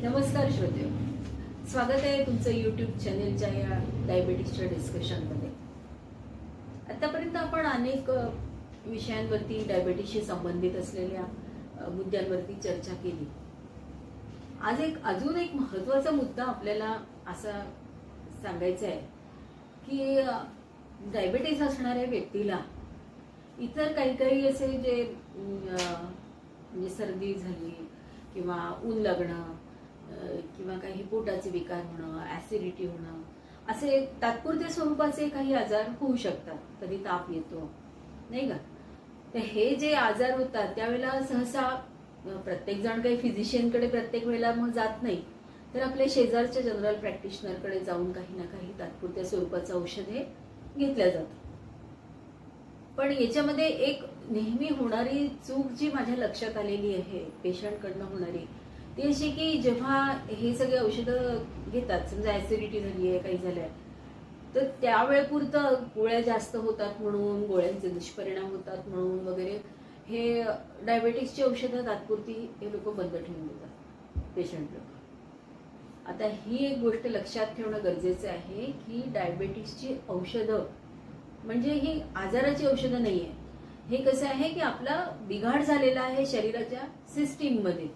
नमस्कार श्रोते, स्वागत आहे तुमचं यूट्यूब चॅनेलच्या या डायबिटीसच्या डिस्कशनमध्ये. आतापर्यंत आपण अनेक विषयांवरती डायबिटीसशी संबंधित असलेल्या मुद्द्यांवरती चर्चा केली. आज अजून एक महत्त्वाचा मुद्दा आपल्याला असा सांगायचा आहे की डायबिटीस असणाऱ्या व्यक्तीला इतर काही असे जे म्हणजे सर्दी झाली किंवा ऊन लागणं किंवा काही पोटाचे विकार होणं, ऍसिडिटी होणं, असे तात्पुरत्या स्वरूपाचे काही आजार होऊ शकतात. कधी ताप येतो, नाही का? तर हे जे आजार होतात त्यावेळेला सहसा प्रत्येक जण काही फिजिशियनकडे प्रत्येक वेळेला मग जात नाही, तर आपल्या शेजारच्या जनरल प्रॅक्टिशनरकडे जाऊन काही ना काही तात्पुरत्या स्वरूपाचं औषध हे घेतलं जातं. पण याच्यामध्ये एक नेहमी होणारी चूक जी माझ्या लक्षात आलेली आहे पेशंटकडनं होणारी, ती अशी की जेव्हा हे सगळे औषधं घेतात, समजा ऍसिडिटी झाली आहे, काही झालंय, तर त्यावेळेपुरतं गोळ्या जास्त होतात म्हणून, गोळ्यांचे दुष्परिणाम होतात म्हणून वगैरे हे डायबेटिक्सची औषधं तात्पुरती हे लोक बंद ठेवून देतात पेशंट लोक. आता ही एक गोष्ट लक्षात ठेवणं गरजेचं आहे की डायबेटिक्सची औषधं म्हणजे ही आजाराची औषधं नाही आहे. हे कसं आहे की आपला बिघाड झालेला आहे शरीराच्या सिस्टीममध्ये,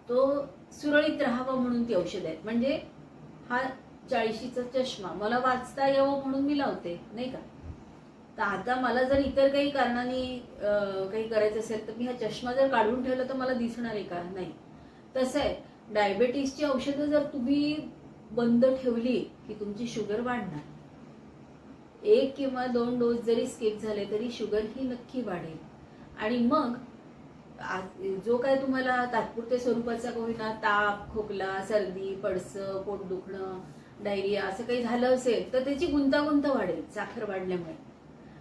तो सुरळीत राहावा म्हणून ती औषधं आहेत. म्हणजे हा 40चा चष्मा मला वाचता यावं म्हणून मी लावते, नाही का? तर आता मला जर इतर काही कारणाने काही करायचं असेल तर मी हा चष्मा जर काढून ठेवला तर मला दिसणार आहे का? नाही. तसं आहे, डायबेटीसची औषधं जर तुम्ही बंद ठेवली की तुमची शुगर वाढणार. 1 किंवा 2 डोस जरी स्किप झाले तरी शुगर ही नक्की वाढेल. आणि मग जो काय तुम्हाला तात्पुरत्या स्वरूपाचा होईना ताप, खोकला, सर्दी, पडसं, पोट दुखणं, डायरिया असं काही झालं असेल तर त्याची गुंतागुंत वाढेल साखर वाढल्यामुळे.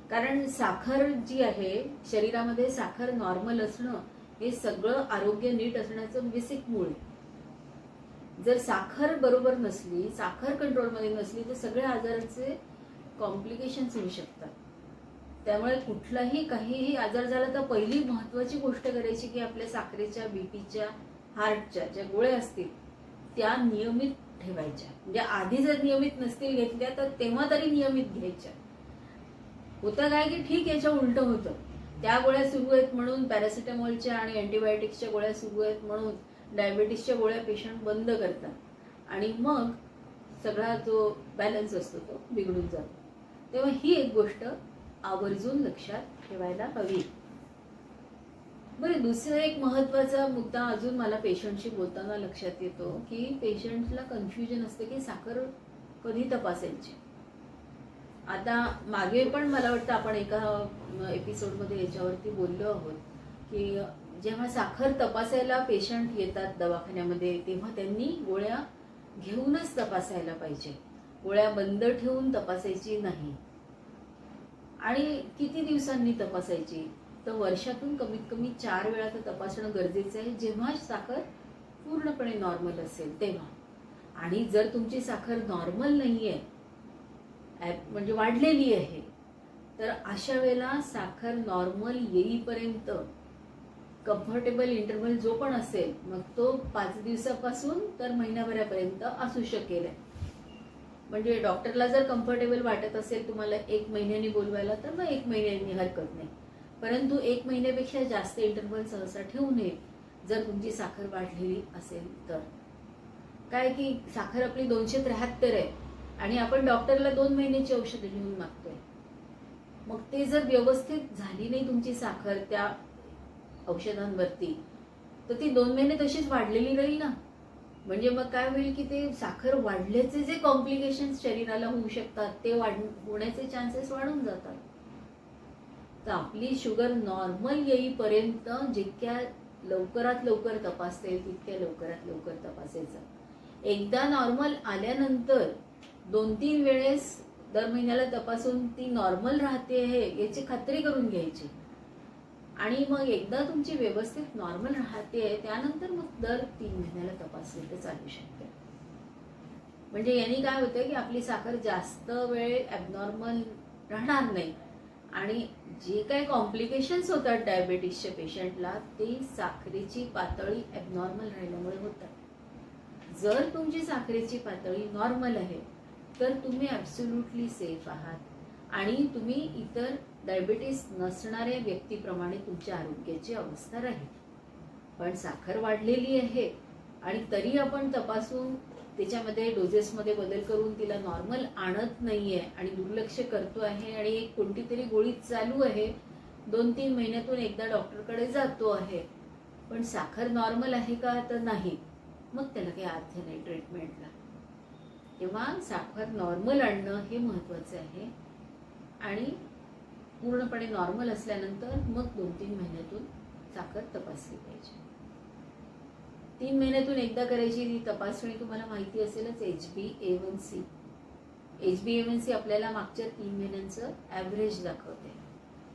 कारण साखर जी आहे शरीरामध्ये, साखर नॉर्मल असणं हे सगळं आरोग्य नीट असण्याचं बेसिक मूळ आहे. जर साखर बरोबर नसली, साखर कंट्रोलमध्ये नसली तर सगळ्या आजाराचे कॉम्प्लिकेशन्स होऊ शकतात. त्यामुळे कुठलाही काहीही आजार झाला तर पहिली महत्वाची गोष्ट करायची की आपल्या साखरेच्या, बीपीच्या, हार्टच्या ज्या गोळ्या असतील त्या नियमित ठेवायच्या. म्हणजे आधी जर नियमित नसतील घेतल्या तर तेव्हा तरी नियमित घ्यायच्या. होतं काय की ठीक याच्या उलट होतं, त्या गोळ्या सुरू आहेत म्हणून पॅरासिटामॉलच्या आणि अँटीबायोटिक्सच्या गोळ्या सुरू आहेत म्हणून डायबिटीसच्या गोळ्या पेशंट बंद करतात आणि मग सगळा जो बॅलन्स असतो तो बिघडून जातो. तेव्हा ही एक गोष्ट आवर्जून लक्षात ठेवायला हवी. बरं, दुसरा एक महत्वाचा मुद्दा अजून मला पेशंटशी बोलताना लक्षात येतो की पेशंटला कन्फ्युजन असते की साखर कधी तपासायची. आता मागे पण मला वाटतं आपण एका एपिसोडमध्ये याच्यावरती बोललो आहोत की जेव्हा साखर तपासायला पेशंट येतात दवाखान्यामध्ये तेव्हा त्यांनी गोळ्या घेऊनच तपासायला पाहिजे. गोळ्या बंद ठेवून तपासायची नाही. आणि किती दिवसांनी तपासायची? तर वर्षातून कमीत कमी 4 वेळा तर तपासणं गरजेचं आहे, जेव्हा साखर पूर्णपणे नॉर्मल असेल तेव्हा. आणि जर तुमची साखर नॉर्मल नाहीये, म्हणजे वाढलेली आहे, तर अशा वेळेला साखर नॉर्मल येईपर्यंत कम्फर्टेबल इंटरव्हल जो पण असेल, मग तो 5 दिवसापासून तर महिनाभरापर्यंत असू शकेल. म्हणजे डॉक्टरला जर कम्फर्टेबल वाटत असेल तुम्हाला 1 महिन्यानी बोलवायला तर मग 1 महिन्यानी हरकत नाही, परंतु 1 महिन्यापेक्षा जास्त इंटरव्हल सहसा ठेवू नये जर तुमची साखर वाढलेली असेल तर. काय की साखर आपली 273 आहे आणि आपण डॉक्टरला 2 महिन्याची औषधं लिहून मागतोय. मग ते जर व्यवस्थित झाली नाही तुमची साखर त्या औषधांवरती तर ती 2 महिने तशीच वाढलेली राहील ना. म्हणजे मग काय होईल की ते साखर वाढल्याचे जे कॉम्प्लिकेशन्स शरीराला होऊ शकतात ते होण्याचे चान्सेस वाढून जातात. तर आपली शुगर नॉर्मल येईपर्यंत जितक्या लवकरात लवकर तपासता येईल तितक्या लवकरात लवकर तपासायचं. एकदा नॉर्मल आल्यानंतर 2-3 वेळेस दर महिन्याला तपासून ती नॉर्मल राहते आहे याची खात्री करून घ्यायची. आणि मग एकदा तुमची व्यवस्थित नॉर्मल राहते त्यानंतर मग दर 3 महिन्याला तपासली तर चालू शकते. म्हणजे यांनी काय होतं की आपली साखर जास्त वेळ ॲबनॉर्मल राहणार नाही आणि जे काही कॉम्प्लिकेशन्स होतात डायबिटीसच्या पेशंटला ते साखरेची पातळी ॲबनॉर्मल राहिल्यामुळे होतात. जर तुमची साखरेची पातळी नॉर्मल आहे तर तुम्ही ॲब्सोल्युटली सेफ आहात आणि तुम्ही इतर डायबिटीस नसणाऱ्या व्यक्तीप्रमाणे तुमच्या आरोग्याची अवस्था राहील. पण साखर वाढलेली आहे आणि तरी आपण तपासून त्याच्यामध्ये डोजेसमध्ये बदल करून तिला नॉर्मल आणत नाही आहे आणि दुर्लक्ष करतो आहे आणि एक कोणती तरी गोळी चालू आहे, 2-3 महिन्यातून एकदा डॉक्टरकडे जातो आहे, पण साखर नॉर्मल आहे का तर नाही, मग त्याला काही अर्थ नाही ट्रीटमेंटला. तेव्हा साखर नॉर्मल आणणं हे महत्त्वाचं आहे आणि पूर्णपणे नॉर्मल असल्यानंतर मग 2-3 महिन्यातून साखर तपासली पाहिजे. 3 महिन्यातून एकदा करायची ती तपासणी. तुम्हाला माहिती असेलच HbA1c. HbA1c आपल्याला मागच्या 3 महिन्यांचं ॲव्हरेज दाखवते.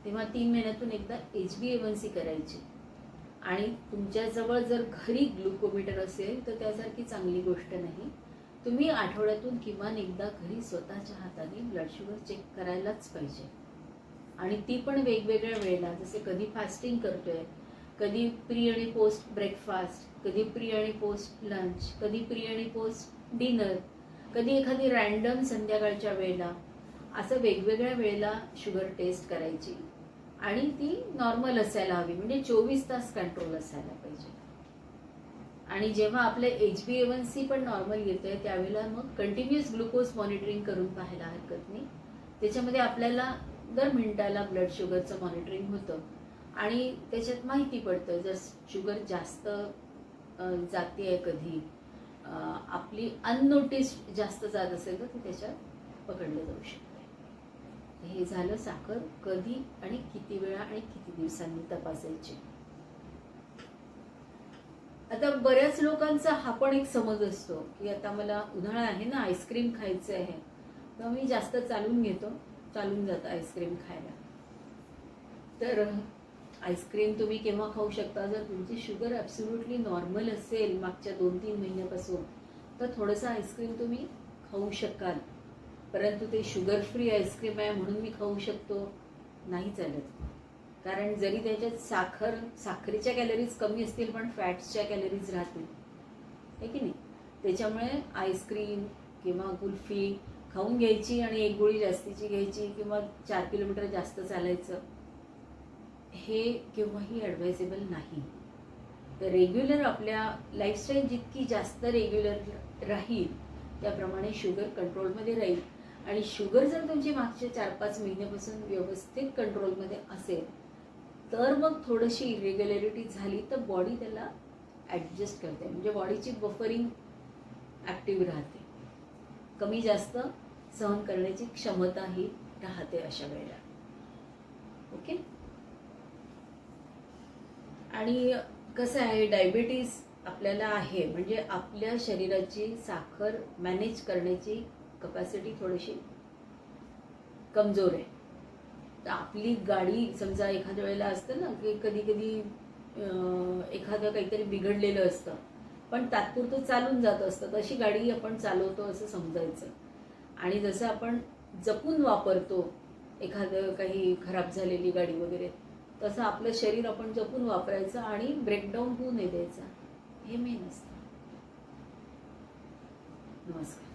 तेव्हा 3 महिन्यातून एकदा HbA1c करायची. आणि तुमच्याजवळ जर घरी ग्लुकोमीटर असेल तर त्यासारखी चांगली गोष्ट नाही. तुम्ही आठवड्यातून किमान एकदा घरी स्वतःच्या हाताने ब्लड शुगर चेक करायलाच पाहिजे. आणि ती पण वेगवेगळ्या वेळेला, जसे कधी फास्टिंग करतोय, कधी प्री आणि पोस्ट ब्रेकफास्ट, कधी प्री आणि पोस्ट लंच, कधी प्री आणि पोस्ट डिनर, कधी एखादी रॅन्डम संध्याकाळच्या वेळेला, असं वेगवेगळ्या वेळेला शुगर टेस्ट करायची आणि ती नॉर्मल असायला हवी, म्हणजे 24 तास कंट्रोल असायला पाहिजे. आणि जेव्हा आपले HbA1c पण नॉर्मल येतंय त्यावेळेला मग कंटिन्युअस ग्लुकोज मॉनिटरिंग करून पाहायला हरकत नाही. त्याच्यामध्ये आपल्याला दर मिनिटाला ब्लड शुगरचं मॉनिटरिंग होतं आणि त्याच्यात माहिती पडतं जर शुगर जास्त जाते आहे, कधी आपली अननोटिस्ड जास्त जात असेल तर ते त्याच्यात पकडलं जाऊ शकते. हे झालं साखर कधी आणि किती वेळा आणि किती दिवसांनी तपासायची. आता बऱ्याच लोकांचा हा पण एक समज असतो की आता मला उन्हाळा आहे ना, आईस्क्रीम खायचं आहे, तर मी जास्त चालून घेतो, चालून जातं आईस्क्रीम खायला. तर आईस्क्रीम तुम्ही केव्हा खाऊ शकता, जर तुमची शुगर ॲब्सोल्युटली नॉर्मल असेल मागच्या 2-3 महिन्यापासून, तर थोडंसं आईस्क्रीम तुम्ही खाऊ शकाल. परंतु ते शुगर फ्री आईस्क्रीम आहे म्हणून मी खाऊ शकतो, नाही चालत. कारण जरी त्याच्यात साखरेच्या कॅलरीज कमी असतील पण फॅट्सच्या कॅलरीज राहतील, आहे की नाही. त्याच्यामुळे आईस्क्रीम किंवा कुल्फी खाऊन घ्यायची आणि एक गोळी जास्तीची घ्यायची किंवा 4 किलोमीटर जास्त चालायचं, हे केव्हाही ॲडवायजेबल नाही. तर रेग्युलर आपल्या लाईफस्टाईल जितकी जास्त रेग्युलर राहील त्याप्रमाणे शुगर कंट्रोलमध्ये राहील. आणि शुगर जर तुमची मागच्या 4-5 महिन्यापासून व्यवस्थित कंट्रोलमध्ये असेल तर मग थोडीशी इरेग्युलॅरिटी झाली तर बॉडी त्याला ॲडजस्ट करते, म्हणजे बॉडीची बफरिंग ॲक्टिव्ह राहते, कमी जास्त सहन करण्याची क्षमताही राहते अशा वेळेला. ओके. आणि कसं आहे, डायबिटीस आपल्याला आहे म्हणजे आपल्या शरीराची साखर मॅनेज करण्याची कपॅसिटी थोडीशी कमजोर आहे. तर आपली गाडी समजा एखाद्या वेळेला असतं ना की कधी कधी एखादं काहीतरी बिघडलेलं असतं पण तात्पुरतं चालून जात असतं, तशी गाडी आपण चालवतो असं समजायचं. आणि जसं आपण जपून वापरतो एखादं काही खराब झालेली गाडी वगैरे, तसं आपलं शरीर आपण जपून वापरायचं आणि ब्रेकडाऊन होऊ नये द्यायचा, हे मेन असतं. नमस्कार.